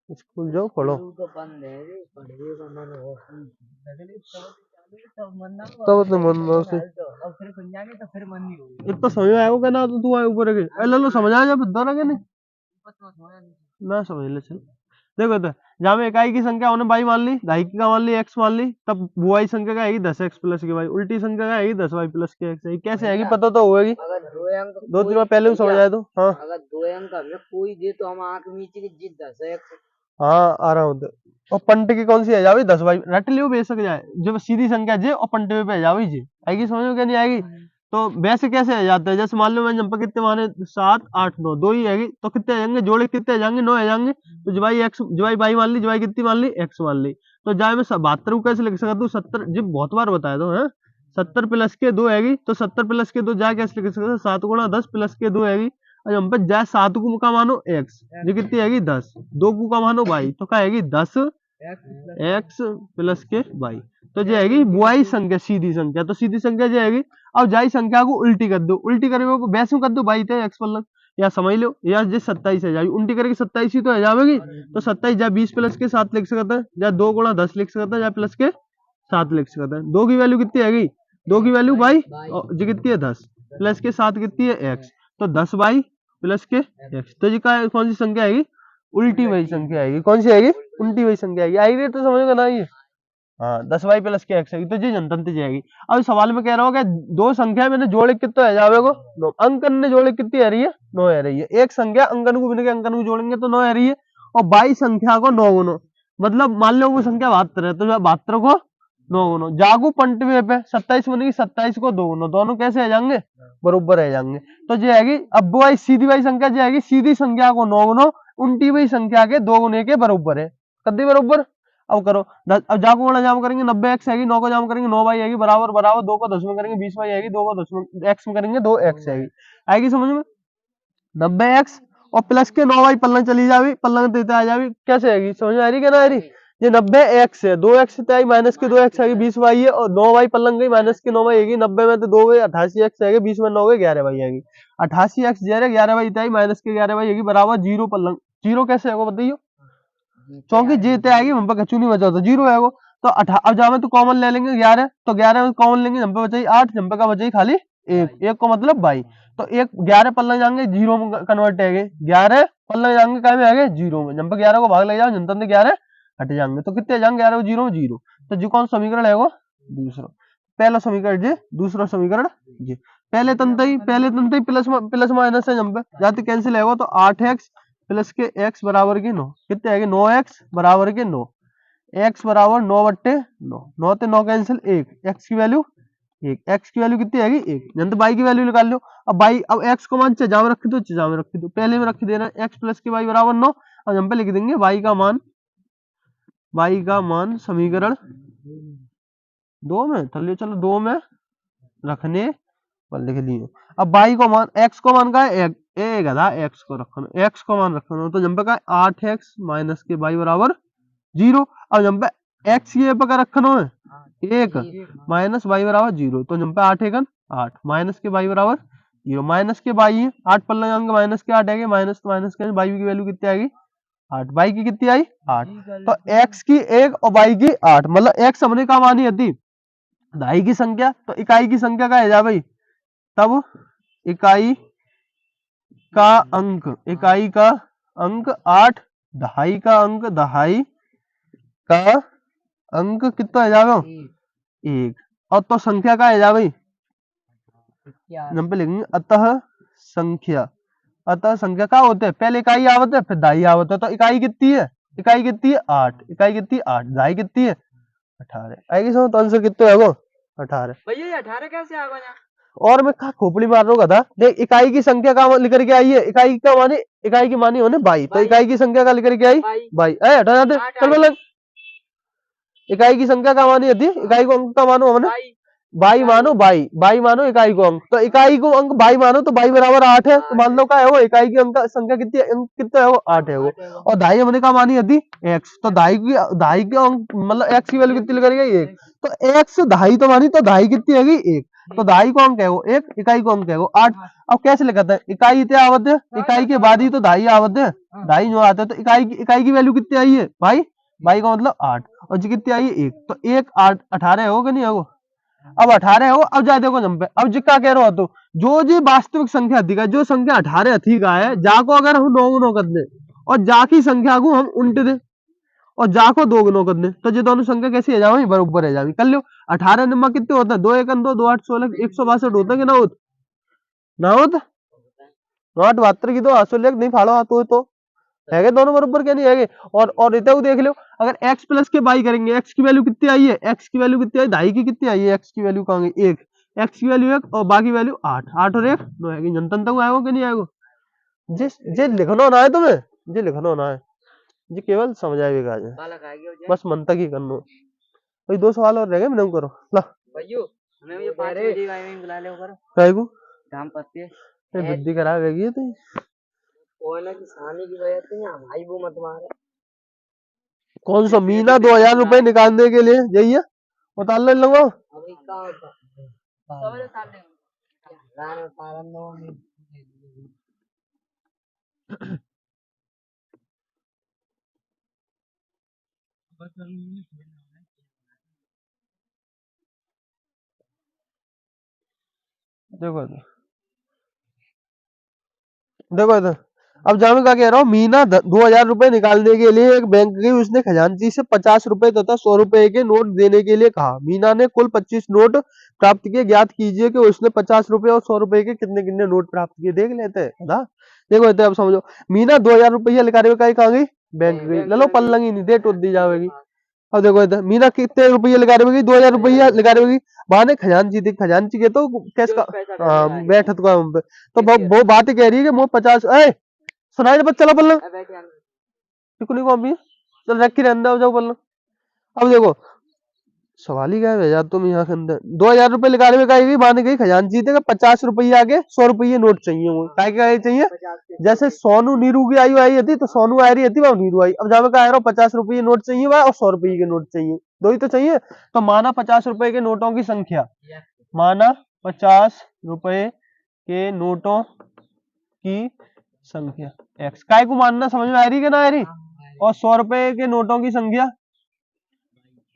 School जाओ पढ़ो। तब तो मन से इतना समझ में आएगा ना, तो तू आए ऊपर के ले लो समझ आ जा दोनों के नहीं ना समझ ले चल। देखो तो जहाँ में इकाई की संख्या उन्हें बाई मान ली, ढाई की का मान ली, एक्स मान ली, तब बुआई संख्या का आएगी 10x प्लस की वाई, उल्टी संख्या का आएगी 10y प्लस की एक्स। कैसे आएगी पता तो होगी, दो तीन बार पहले भी समझ आए तो। हाँ अगर 2 अंक हमें कोई दे तो हम आंख नीचे की जीत 10x। हाँ आ रहा हूँ। और पंटे की कौन सी आ जावी 10y रट लियो बेशक जाए, जब सीधी संख्या जे और पंटे पे आ जावी जी आएगी, समझ में क्या नहीं आएगी। तो वैसे कैसे आ जाता है, जैसे मान लो मैंने जब कितने माने 7 8 9 दो ही आएगी, तो कितने आ जाएंगे जोड़े, कितने आ जाएंगे 9 आ जाएंगे। तो जवाई एक्स जवाई बाई मान ली, जवाई कितनी मान ली एक्स मान ली। तो जाए मैं 72 को कैसे लिख सकता हूँ, 70 जब बहुत बार बताया तो है 70 प्लस के 2 आएगी, तो 70 प्लस के 2 जा कैसे लिख सकते 7 गुणा 10 प्लस के 2 आएगी। और हम पे जाए 7 को का मानो एक्स, ये कितनी आएगी 10, 2 को का मानो बाई, तो क्या आएगी 10 एक्स प्लस के बाई। तो जो आएगी बुआई संख्या सीधी संख्या, तो सीधी संख्या जो आएगी। अब जाई संख्या को उल्टी कर दो, उल्टी करके वैसे कर दो बाई थे एक्स पलक, या समझ लो या जो 27 है जाएगी, उल्टी करके 27 ही तो आ जाएगी। तो 27 या 20 प्लस के 7 लिख सकता है, या 2 गुणा 10 लिख सकता है, या प्लस के 7 लिख सकता है। 2 की वैल्यू कितनी आएगी, 2 की वैल्यू बाई, जो कितनी है 10 प्लस के 7 कितनी है एक्स, तो 10 बाई प्लस के एक्स। तो ये कौन सी संख्या आएगी, उल्टी वही संख्या आएगी। कौन सी आएगी, उल्टी वही संख्या आएगी। आएगी तो समझ ना ये, हाँ 10 बाई प्लस के एक्स आएगी, तो जी जनतंत्र जाएगी। अब सवाल में कह रहा हूँ कि दो संख्या मैंने जोड़े कितने आ जावे को 9, अंकन ने जोड़े कितनी आ रही है 9 आ रही है। एक संख्या अंकन को बिना अंकन को जोड़ेंगे तो 9 आ रही है, और बाई संख्या को 9 गुनो, मतलब मान लो वो संख्या 72 है, तो 72 को 9 गुनो जागू पंटवे पे 27 बनेगी, 27 को 2 गुनो, दोनों कैसे आ जाएंगे बरोबर आ जाएंगे। तो जो आएगी अब वो सीधी बाई संख्या जो आएगी, सीधी संख्या को 9 गुनो उल्टी बाई संख्या के 2 गुने के बरोबर है, कद्दी बरोबर। अब करो अब जाको वाला जाम करेंगे 90x आएगी, 9 को जाम करेंगे 9y आएगी, बराबर बराबर 2 को 10 में करेंगे 20y आएगी, 2 को 10 में x में करेंगे 2x आएगी। आएगी समझ में 90x और प्लस के 9y पलंग चली जावी, पलंग देते आ जावी, कैसे आएगी समझ में आ रही क्या ना आ रही। ये 90x है, 2x से आई माइनस के 2x आएगी 20y है, और 9y पलंग गई माइनस की 9y आएगी, 90 में तो 2 गई 88x आएगी, 20 में 9 गई 11y आएगी। 88x 11y माइनस के 11y आएगी बराबर 0 पलंग, 0 कैसे आएगा बताइए, क्योंकि जीते आएगी हम पे कचू नहीं बचा तो 0 आएगा। तो अब जावे तो कॉमन ले लेंगे 11, तो 11 में कॉमन लेंगे, हम पे बचाई 8, हम पे का बचाई खाली 1, 1 को मतलब 22, तो 1 11 पल्ला जाएंगे 0 में कन्वर्ट है 11 पल्ला जाएंगे काय में आ गए 0 में, जब पे 11 को भाग लग जाओ जनतन 11 हट जाएंगे, तो कितने जाएंगे 11 0 में 0। तो जो कौन समीकरण है वो दूसरा, पहला समीकरण जी, दूसरा समीकरण जी। पहले तंत्र प्लस माइनस है, जब पे जाते कैंसिल है तो 8x प्लस के x बराबर की 9, कितने आएंगे 9x बराबर के 9, x बराबर 9 बट्टे 9, 9 ते 9 कैंसिल 1, x की वैल्यू 1, x की वैल्यू कितनी आएगी 1, जन तो y की वैल्यू निकाल लो। अब y अब x को मान चाहे जाम रखी दो, जाम रखी दो, पहले में रख देना x प्लस के y बराबर 9, अब हम पे लिख देंगे y का मान समीकरण 2 में, चलो 2 में रखने पर लिख लिए। अब y को मान x को मान का है एक गधा x को रखना, x को मान रखना, तो जंप का 8x माइनस के y बराबर 0। अब जंप x ये पे का रखना है 1 माइनस y बराबर 0, तो जंप 8 1 8 माइनस के y बराबर 0, माइनस के y है 8 पल्ला जाएंगे माइनस के 8 आएंगे, माइनस तो माइनस के y की वैल्यू कितनी आएगी 8, y की कितनी आई 8, तो x की 1 और y की 8, मतलब x हमने का मानी होती ढाई की संख्या, तो इकाई की संख्या का है जा भाई, तब इकाई का अंक 8, दहाई का अंक कितना है जावे 1, और तो संख्या का है जा भाई नंबर लिखेंगे अतः संख्या का होते हैं, पहले इकाई आवत है फिर दहाई आवत है, तो इकाई कितनी है 8, इकाई कितनी 8, दहाई कितनी है 18 आएगी समझ, तो आंसर कितने है वो 18। भैया ये 18 कैसे आ गया, और मैं खोपड़ी मार रहा था, देख इकाई की संख्या का लेकर के आई है, इकाई की मानी होने 22, तो इकाई की संख्या का लेकर के आई 22, हटा जाते चल बोल, इकाई की संख्या का मानी होती इकाई को अंक का मानो हमने बाई मानो इकाई को अंक, तो इकाई को अंक बाई मानो, तो बाई बराबर 8 है, तो मान लो क्या है वो इकाई की अंक संख्या कितनी अंक कितना है वो 8 है वो, और दाई हमने का मानी होती x, तो दाई के अंक मतलब x की वैल्यू कितनी लगा 1, तो x दाई तो मानी, तो दाई कितनी है 1, तो दहाई को अंक है वो 1, इकाई को अंक है वो 8। अब कैसे लिखते हैं, इकाई इतने आवत है, इकाई के बाद ही तो दहाई आवत है, दहाई जो आता है, तो इकाई की वैल्यू कितनी आई है भाई, भाई का मतलब 8, और जी कितनी आई है 1, तो 1 8 18 हो कि नहीं हो, अब 18 हो। अब जा देखो नंबर, अब जी क्या कह रहे हो, तो जो जी वास्तविक संख्या अधिक है, जो संख्या 18 अधिक है, जाको अगर हम 9 गुना कर दे और जा की संख्या को हम उल्ट दे और जा को 2 गुना कर दे, तो ये दोनों संख्या कैसी है जाओ बराबर है जाओगी, कर लो। 18 नंबर कितने होता है, 2 1 2 2 8 16 162 होता है कि ना होता, ना होता, 8 72 की तो 800 नहीं फाड़ो तो है दोनों बराबर क्या नहीं है। और इतना देख लो, अगर x प्लस के बाई करेंगे, x की वैल्यू कितनी आई है, x की वैल्यू कितनी आई, ढाई की कितनी आई है, x की वैल्यू कहाँ गई 1, x की वैल्यू 1 और बाकी वैल्यू 8, 8 और 1 9 है, जनतन तक आएगा कि नहीं आएगा, जिस जे लिखना ना है तुम्हें, जे लिखना ना है जी, केवल समझ आएगा आज बालक आ गया बस मन तक ही करना। भाई 2 सवाल और रह गए, मैंने करो ला भैया, हमें ये 5 बजे भाई में बुला ले ऊपर काय को काम पत्ते ये बुद्धि खराब है ये तो, कोई ना किसानी की वजह से यहाँ भाई वो मत मारे। कौन सा महीना 2000 रुपए निकालने के लिए यही है, बता ले लूंगा अभी कहाँ होता सवेरे साल ले रान तारन नो में देखो देखो इधर, अब जानो क्या कह रहा हूँ, मीना 2000 रुपए निकालने के लिए एक बैंक गई, उसने खजांची से 50 रुपए तथा 100 रुपए के नोट देने के लिए कहा। मीना ने कुल 25 नोट प्राप्त किए, ज्ञात कीजिए कि उसने 50 रुपए और 100 रुपए के कितने कितने नोट प्राप्त किए, देख लेते हैं ना। देखो इधर अब समझो, मीना 2000 रुपया निकाले हुए कहाँ गई, बैंक गई, ले लो पल्लंगी नहीं डेट दी जाएगी। अब देखो इधर मीना कितने रुपये लगा रही होगी, 2000 रुपया लगा रही होगी, माने खजांची थी, खजांची के तो कैस का बैठत का हम पे, तो वो बात कह रही है कि वो 50 सुनाई दे चलो पल्ला नहीं को अभी चल रख के अंदर जाओ पल्ला। अब देखो सवाल ही क्या है भैया, तुम यहाँ के अंदर 2000 रुपये लगा रहे गई माने गई खजांची थे, 50 रुपये आगे 100 रुपये नोट चाहिए, वो क्या चाहिए, जैसे सोनू नीरू की आयु आई थी, तो सोनू आ रही थी वह नीरू आई, अब जब कह रहा हूँ 50 रुपये नोट चाहिए वह और 100 रुपये के नोट चाहिए, दो ही तो चाहिए, तो माना 50 रुपए के नोटों की संख्या, माना 50 रुपए के नोटों की संख्या x, काय को मानना समझ में आ रही कि ना आ रही, और 100 रुपए के नोटों की संख्या,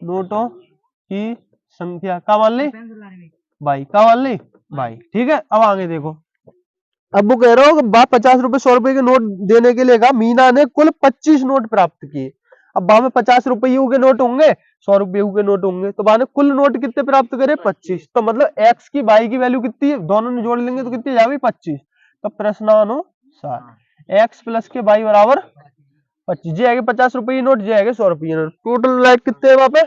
नोटों की संख्या का मान ली भाई, का मान ली भाई, ठीक है। अब आगे देखो, अब वो कह रहा हो कि 50 रुपए 100 रुपए के नोट देने के लिए कहा, मीना ने कुल 25 नोट प्राप्त किए। अब बा में 50 रुपये के नोट होंगे, 100 रुपये के नोट होंगे, तो बा ने कुल नोट कितने प्राप्त करे 25, तो मतलब x की बाई की वैल्यू कितनी है, दोनों ने जोड़ लेंगे तो कितनी जाएगी 25, तो प्रश्नानुसार x प्लस के बाई बराबर 25, जी आएगी 50 रुपये नोट, जी आएगा 100 रुपये नोट, टोटल लाइट कितने है वहां पे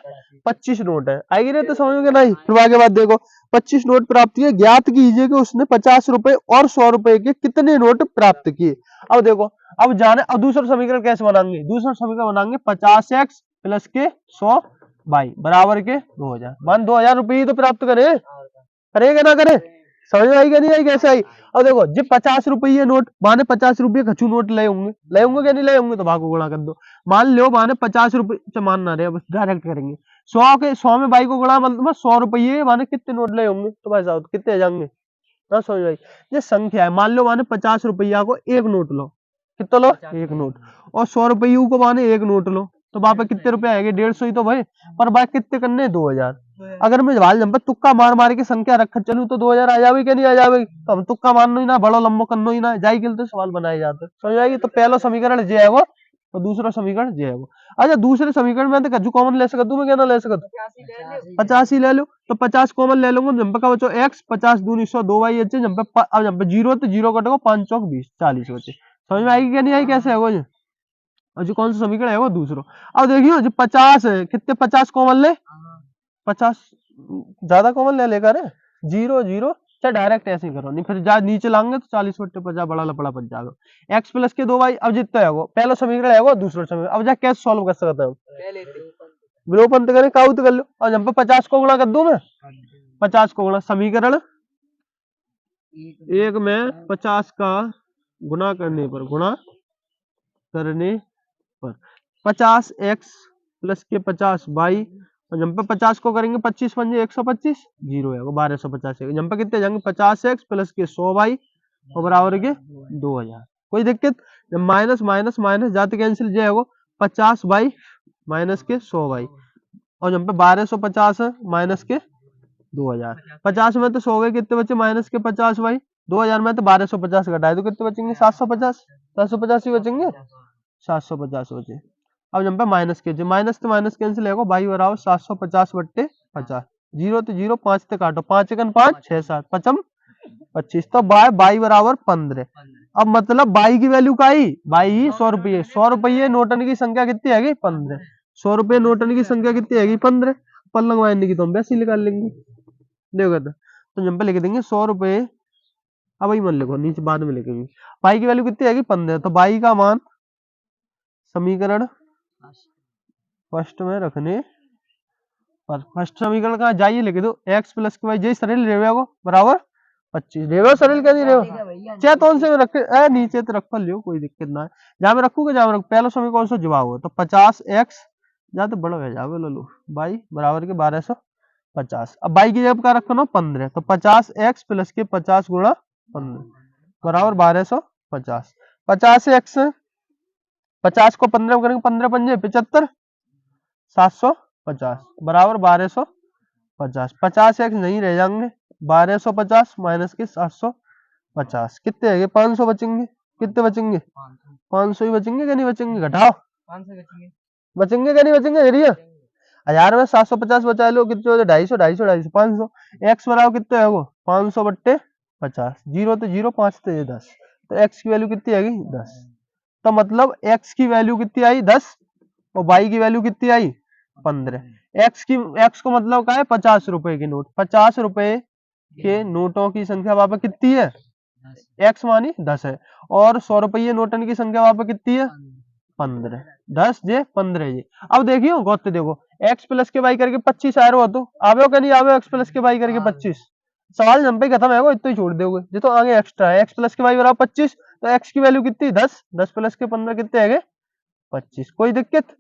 25 नोट है, आएगी नहीं तो समझोगे नहीं। फिर आगे बात देखो, 25 नोट प्राप्त किए, ज्ञात कीजिए कि उसने 50 रुपए और 100 रुपए के कितने नोट प्राप्त किए। अब देखो, अब जाने, अब दूसरा समीकरण कैसे बनाएंगे, दूसरा समीकरण बनाएंगे 50x प्लस के 100 बाई बराबर के 2000, मान 2000 रुपये ही तो प्राप्त करे, करेगा ना करे, समझ में आई क्या नहीं आई, कैसे आई। अब देखो जब 50 रुपये नोट, माने 50 रुपये खचू नोट ले होंगे क्या नहीं ले होंगे, तो भागो गुणा कर दो, मान लो माने 50 रुपये मान ना रहे, बस डायरेक्ट करेंगे, 100 में बाई को गुणा, मतलब 100 रुपये माने कितने नोट ले होंगे, तो भाई साहब कितने आ जाएंगे ना, समझ में आई। ये संख्या है, मान लो माने 50 रुपया को एक नोट लो, कितना लो एक नोट, और 100 रुपये को माने एक नोट लो, तो वहां पे कितने रुपए आएंगे 150 ही तो भाई, पर भाई कितने करने 2000, अगर मैं जवाल जंपर तुक्का मार मार के संख्या रख चलूं तो 2000 आ जाएगी क्या नहीं आ जाएगी, तो हम तुक्का मारनो ही ना, बड़ो लंबो करनो ही ना, जाई के तो सवाल बनाए जाते, समझ आएगी। तो पहला समीकरण जे है वो, और दूसरा समीकरण जे है वो। अच्छा दूसरे समीकरण में तो कजू कॉमन ले सकत, मैं क्या ना ले सकत, 50 ही ले लो, तो 50 कॉमन ले लूंगा, जंप का बचो x, 50 दूनी 100 2 बाई अच्छे, जंप 0 तो 0 कटेगा, 5 चौक 20 40 बचे, समझ में आएगी क्या नहीं आई, कैसे है वो, और जो कौन सा समीकरण है वो दूसरा। अब देखियो जो 50 है, कितने 50 कॉमन ले, 50 ज्यादा कॉमन ले लेकर 0 0, चाहे डायरेक्ट ऐसे ही करो, नहीं फिर जा नीचे लाएंगे तो 40 बट्टे 50 बड़ा लपड़ा बच जाएगा। x प्लस के 2 बाई, अब जितना है वो पहला समीकरण है वो, दूसरा समीकरण, अब जा कैसे सॉल्व कर सकते हैं, विलोपन करें काउंट कर लो, और जब 50 को गुणा कर दूं मैं, 50 को गुणा, समीकरण एक में 50 का गुणा करने पर 50x प्लस के 50 बाई और यहाँ पे 50 को करेंगे 25 पंजे 125 जीरो है वो 1250 है। यहाँ पे कितने जाएंगे 50x प्लस के 100y और बराबर के 2000। कोई दिक्कत? जब माइनस माइनस माइनस जाते कैंसिल जाएगा 50 बाई माइनस के 100y और यहाँ पे 1250 है माइनस के 2000। 50 में तो 100 गए कितने बचे माइनस के 50 बाई 2000 में तो 1250 घटाए तो कितने बचेंगे 750। 750 ही बचेंगे 750 बचे। अब यहाँ पे माइनस के माइनस तो माइनस कैंसिल है बाई बराबर 750 बट्टे 50 जीरो तो जीरो 5 से काटो 5 एकन 5 6 7 पचम 25 तो बाई बराबर 15। अब मतलब बाई की वैल्यू का आई बाई 100 रुपये नोटन की संख्या कितनी है 15। 100 रुपये नोटन की संख्या कितनी है 15 पल्लंग वाइंड की तो हम वैसे ही निकाल लेंगे। देखो तो यहाँ पे लिख देंगे 100 रुपये। अब वही मन लिखो नीचे बाद में लिखेंगे। बाई की वैल्यू कितनी है 15 तो बाई का मान समीकरण फर्स्ट में रखने पर फर्स्ट समीकरण का जाइए लिख दो x प्लस के वाई जय सरल रेवेगो बराबर 25 रेवे सरल क्या नहीं रेवे चाहे कौन से में रखे नीचे तो रख लियो कोई दिक्कत ना है। जहां में रखूंगा जहां में पहला समीकरण कौन सा जवाब हो तो 50x जहां तो बड़ा हो जाओगे लो बाई बराबर के 1250। अब बाई की जगह का रखना 15 तो 50x प्लस के 50 गुणा 15 बराबर 1250। 50x 50 को 15 करेंगे 15 पंजे 75 750 बराबर 1250। 50x नहीं रह जाएंगे 1250 माइनस के 750 कितने है 500 बचेंगे। कितने बचेंगे 500 ही बचेंगे क्या नहीं बचेंगे घटाओ 500 बचेंगे क्या नहीं बचेंगे एरिया 1000 में 750 बचा लो कितने हो 250 250 500 x बराबर कितने है वो 500 बट्टे 50 जीरो तो जीरो 5 तो ये 10 तो x की वैल्यू कितनी आएगी 10। तो मतलब x की वैल्यू कितनी आई 10 और y की वैल्यू कितनी आई 15। x को मतलब क्या है 50 रुपए के नोट 50 रुपए के नोटों की संख्या वहां पर कितनी है x मानी 10 है और 100 रुपये नोटन की संख्या वहां पर कितनी है 15 10 जे 15 जे। अब देखियो गौते देखो x प्लस के वाई करके 25 आ रहा हो तो आवे क्या नहीं आवे x प्लस के वाई करके 25 सवाल नंबर खत्म है वो इतना ही छोड़ दोगे जो तो आगे एक्स्ट्रा है x प्लस के वाई बराबर 25 तो x की वैल्यू कितनी 10 10 प्लस के 15 कितने है 25 कोई दिक्कत।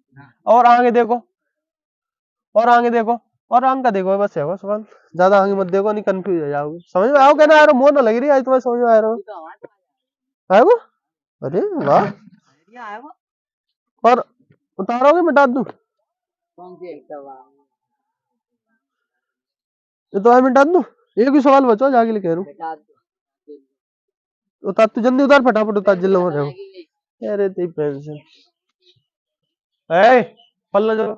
और आगे देखो और आगे देखो और आगे का देखो बस है वो सवाल ज्यादा आगे मत देखो नहीं कंफ्यूज हो जाओगे। समझ में आओ कहना यार मोह ना लग रही है आज तुम्हें समझ में आ रहा हो आएगो। अरे वाह और उतारोगे मिटा दूं ये तो मिटा दूं एक भी सवाल बचो जाके लिख रहा हूं उतार तू जल्दी उतार फटाफट उतार जल्दी हो रहे हो अरे तेरी पेंशन पल्ला चलो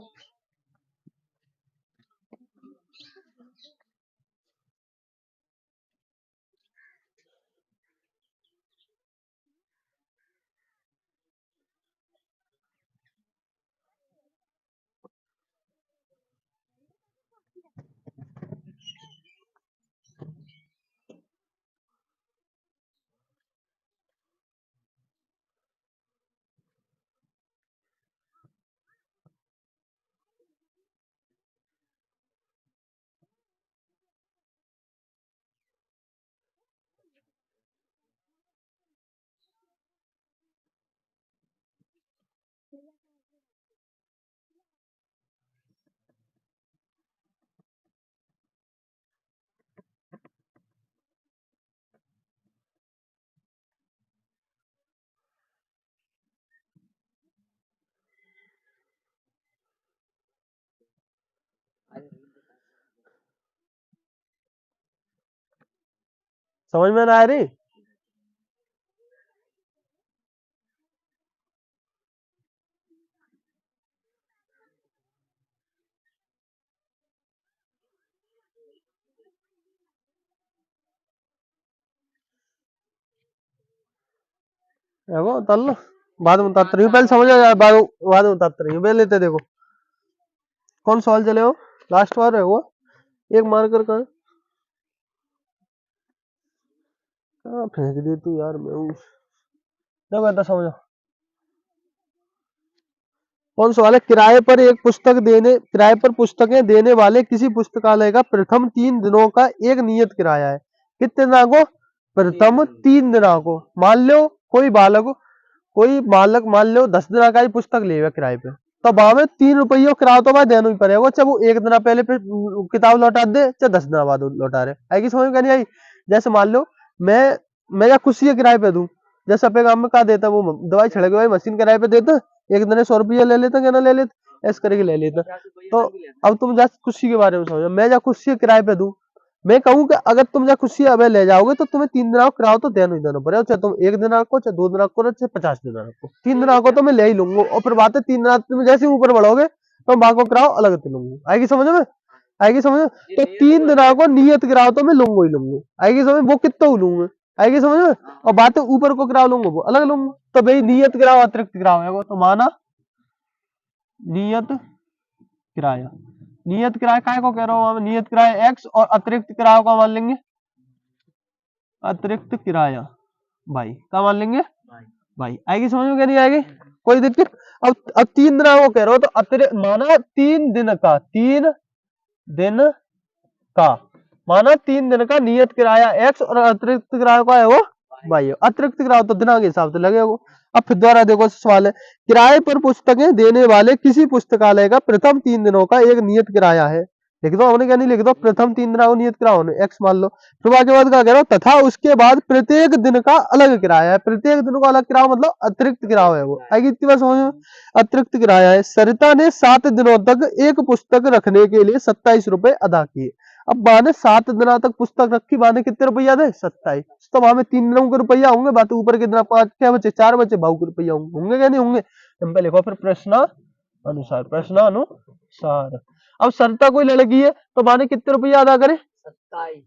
समझ में ना आ रही देखो उतार लो बाद में उतारते रही पहले समझ आ जाए बाद में उतारते रही पहले लेते देखो कौन सवाल चले हो लास्ट बार है वो एक मार्कर का फेंक दी तू यार मैं देखो ऐसा समझो कौन सवाल है किराए पर पुस्तकें देने वाले किसी पुस्तकालय का प्रथम 3 दिनों का एक नियत किराया है। कितने दिनों को प्रथम 3 दिनों को मान लो कोई बालक मान लो 10 दिन का ही पुस्तक लेगा किराए पे तो वहां में 3 रुपये किराया तो भाई देना ही पड़ेगा, चाहे वो एक दिन पहले किताब लौटा दे चाहे 10 दिन बाद लौटा रहे। आएगी समझ में नहीं आई? जैसे मान लो मैं या कुछ किराए पे दूं, जैसे अपने गाँव में कहा देता वो दवाई छिड़के भाई मशीन किराए पे देता, एक दिन 100 रुपया ले लेता क्या ना ले लेता, ऐसे करके ले लेता। तो अब तुम जा कुर्सी के बारे में समझो, मैं जा कुर्सी किराए पे दूं, मैं कहूँ कि अगर तुम जा कुर्सी अब ले जाओगे तो तुम्हें 3 दिन किराया तो देना ही देना पड़ेगा, चाहे तुम 1 दिन रखो चाहे 2 दिन रखो चाहे 50 दिन रखो, 3 दिन रखो तो मैं ले ही लूंगा। और फिर बात है 3 दिन तुम जैसे ऊपर बढ़ोगे तो बाकी किराया अलग से लूंगा। आएगी समझ में? आएगी समझ में? तो 3 दिन को नियत किराया तो मैं लूंगा ही लूंगा। आएगी समझ में? वो कितना लूंगा। आएगी समझ में? और बातें ऊपर को किराया लूंगा वो अलग लूंगा। तो भाई नियत किराया अतिरिक्त किराया है वो, तो माना नियत किराया, नियत किराया काय को कह रहा हूं, नियत किराया x और अतिरिक्त किराया को मान लेंगे अतिरिक्त किराया भाई, क्या मान लेंगे भाई। आएगी समझ में क्या नहीं आएगी? कोई दिक्कत? अब 3 दिन को कह रहा हो तो अतिरिक्त माना 3 दिन का, 3 दिन का माना 3 दिन का नियत किराया x और अतिरिक्त किराया का है वो भाई। अतिरिक्त किराया तो दिना के हिसाब से लगेगा। अब फिर दोबारा देखो सवाल है, किराए पर पुस्तकें देने वाले किसी पुस्तकालय का प्रथम 3 दिनों का एक नियत किराया है। लिख दो, हमने क्या नहीं लिख दो, प्रथम 3 दिनों का नियत किराया होने x मान लो। फिर बाकी बाद क्या कह रहा हूं, तथा उसके बाद प्रत्येक दिन का अलग किराया है। प्रत्येक दिन का अलग किराया मतलब अतिरिक्त किराया है वो। आएगी इतनी बार समझ में? अतिरिक्त किराया है। सरिता ने 7 दिनों तक एक पुस्तक रखने के लिए 27 रुपए अदा किए। अब बाने 7 दिनों तक पुस्तक रखी, बाने कितने रुपया दे 27, तो वहां में 3 दिनों के रुपया होंगे, बात ऊपर के दिन 5 क्या बचे 4 बचे, भाव के रुपया होंगे क्या नहीं होंगे। सिंपल लिखो फिर प्रश्न अनुसार, प्रश्न अनुसार। अब सरिता कोई लड़की है तो बाने कितने रुपया अदा करे,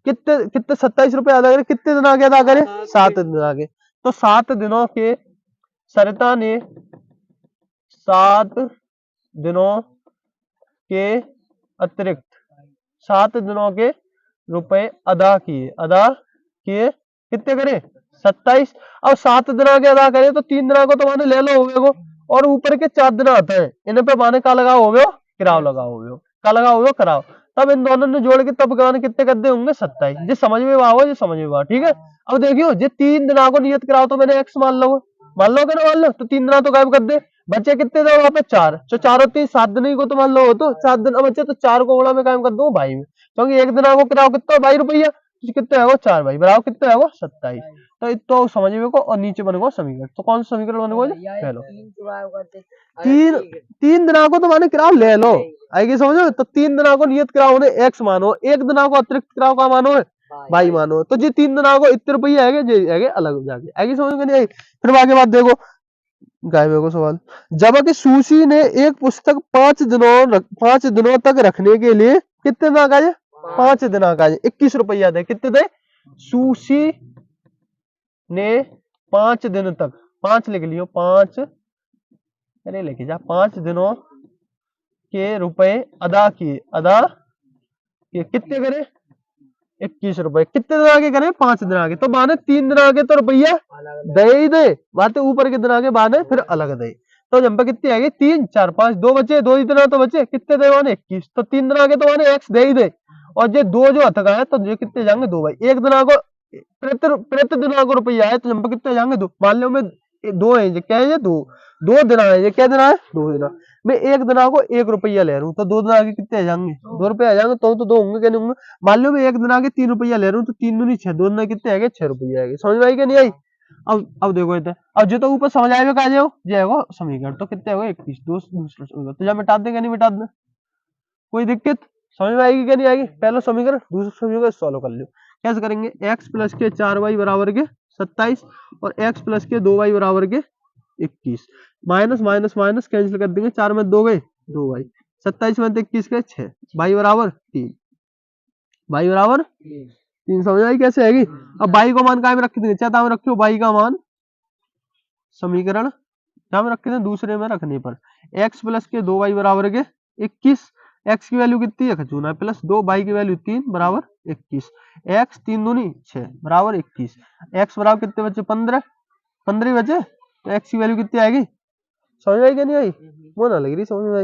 कितने कितने 27 रुपए अदा करे, कितने दिन आगे अदा करे 7 दिन आगे। तो 7 दिनों के सरिता ने 7 दिनों के अतिरिक्त 7 दिनों के रुपए अदा किए कितने करे 27। अब 7 दिन के अदा करे तो 3 दिन को तो माने ले लो हो, और ऊपर के 4 दिन आते हैं इन्हें पे माने का लगा हो किराया लगा हो, का लगा हो कराओ। तब इन दोनों ने जोड़ के तब गाने कितने गद्दे होंगे 27। जो समझ में आओ जो समझ में आओ, ठीक है। अब देखियो जे 3 दिन को नियत कराओ तो मैंने x मान लो क्या ना मान लो, तो 3 दिन तो गायब कर दे, बच्चे कितने थे वहां पे 4, तो 4 और 3 7 दिन को तो मान लो हो, तो 7 दिन बच्चे तो 4 को उड़ा में कायम कर दो भाई में, क्योंकि एक दिन को किराया कितना 22 रुपया, कितने है वो 4 भाई बराबर कितने है वो 27। तो समझ में को और नीचे बनेगा समीकरण। तो कौन सा समीकरण बनेगा पहले 3 दिन को तो माने किराया ले लो। आएगी समझो? तो 3 दिन को नियत किराया होने x मानो, एक दिन को अतिरिक्त किराया का मानो है भाई मानो। तो जी 3 दिन को इतने रुपये आएंगे अलग हो जाएंगे। आएगी समझ में नहीं आई? फिर आगे बात देखो गायब को सवाल, जबकि सुशी ने एक पुस्तक 5 दिनों तक रखने के लिए कितने दिन का 5 दिन का 21 रुपया दे। कितने दे? सुशी ने 5 दिन तक, 5 लिख लियो 5, अरे लिखे जा 5 दिनों के रुपए अदा किए कितने करे 21 रुपए। कितने दिन आगे करे 5 दिन आगे, तो बाने 3 दिन आगे तो रुपया दे ही दे, बातें ऊपर के दिन आगे बाने फिर अलग दे। तो जब कितनी आएगी 3 4 5 2 बचे, 2 ही दिन तो बचे कितने दे माने 21, तो 3 दिन आगे तो माने x दे ही दे, और जो 2 जो हथ है तो ये कितने जाएंगे 2 भाई। एक दिन को प्रति दिन को रुपया है तो जब कितने जाएंगे 2, मान लो मैं 2 है क्या है 2 दिन आए, ये क्या दिन है 2 दिन। मैं एक दिन को 1 रुपया ले रहा हूँ तो 2 दिन आगे कितने आ जाएंगे 2 रुपये आ जाएंगे, तो 2 होंगे क्या नहीं होंगे। मान लो मैं एक दिन आगे 3 रुपया ले रहा हूँ तो 3 दूनी 6, 2 दिन कितने आएंगे 6 रुपये आएंगे। समझ में आई क्या नहीं आई? अब देखो इधर, अब जो तो ऊपर समझ आएगा कहा जाएगा समीकरण, तो कितने होगा 21 दूसरा समीकरण, तो जब मिटा देंगे नहीं मिटा देना कोई दिक्कत। समझ में आएगी क्या नहीं आएगी? पहला समीकरण दूसरा समीकरण सॉल्व कर लो। कैसे करेंगे, x प्लस के 4y बराबर के 27 और x प्लस के 2y बराबर के 21, माइनस माइनस माइनस कैंसिल कर देंगे, 4 में 2 गए 2y, 27 में 21 के 6, y बराबर 3, y बराबर 3। समझ आई कैसे आएगी? अब y को मान क्या में रख देंगे, चाहे में रखियो y का मान समीकरण क्या में रखे थे दूसरे में रखने पर, x प्लस के 2y बराबर के 21, x की वैल्यू कितनी है खचूना प्लस 2, y की वैल्यू 3 बराबर 21, x 3 दूनी 6 बराबर 21, x बराबर कितने बचे 15 ही बचे, तो x की वैल्यू कितनी आएगी? समझ आई क्या नहीं आई? वो ना लग रही समझ में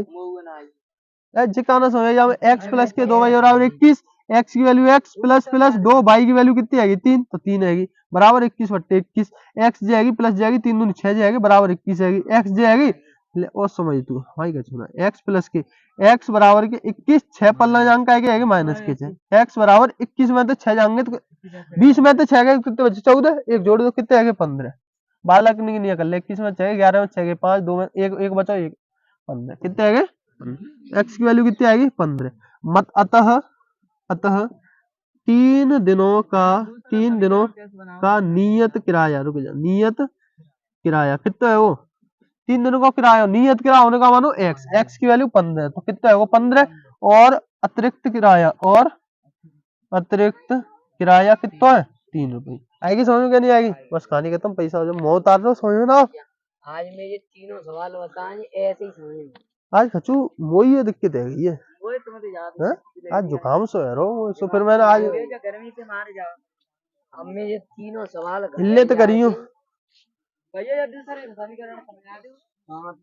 आई जिकाना समझ आई। x प्लस के 2y बराबर 21, x की value x plus plus 2, y की वैल्यू कितनी आएगी 3, तो 3 आएगी बराबर 21 बट्टे 21, x जाएगी प्लस जाएगी 3 दूनी 6 जाएगी बराबर 21 आएगी, x जाएगी ले और समझ तू भाई का छुना x प्लस के x बराबर के 21 6 पल्ला जांग का है माइनस के x बराबर 21 में तो 6 जाएंगे तो 20 में तो 6 के कितने बचे 14 एक जोड़ दो कितने है 15 बालक नहीं कर ले 21 में 6 11 में 6 के 5 2 में एक एक बचा एक 15 कितने है x की वैल्यू कितनी आएगी 15 मत अतः अतः 3 दिनों का नियत किराया रुक जा नियत किराया कितना है वो 3 दिनों का किराया नियत किराया होने का मानो x की वैल्यू 15 तो कितना है वो 15 और अतिरिक्त किराया कितना है 3 रुपए आएगी समझ में क्या नहीं आएगी बस कहानी खत्म पैसा हो जाए मुंह उतार दो समझ में ना आज मेरे तीनों सवाल बताएं ऐसे ही समझ आज खचू वही ये दिक्कत है ये वही तुम्हें तो याद है आज जुकाम सो है रो सो फिर मैंने आज गर्मी से मार जाओ अब मैं ये तीनों सवाल हिल्ले तो करियो भैया दूसरे समीकरण समझा दो हाँ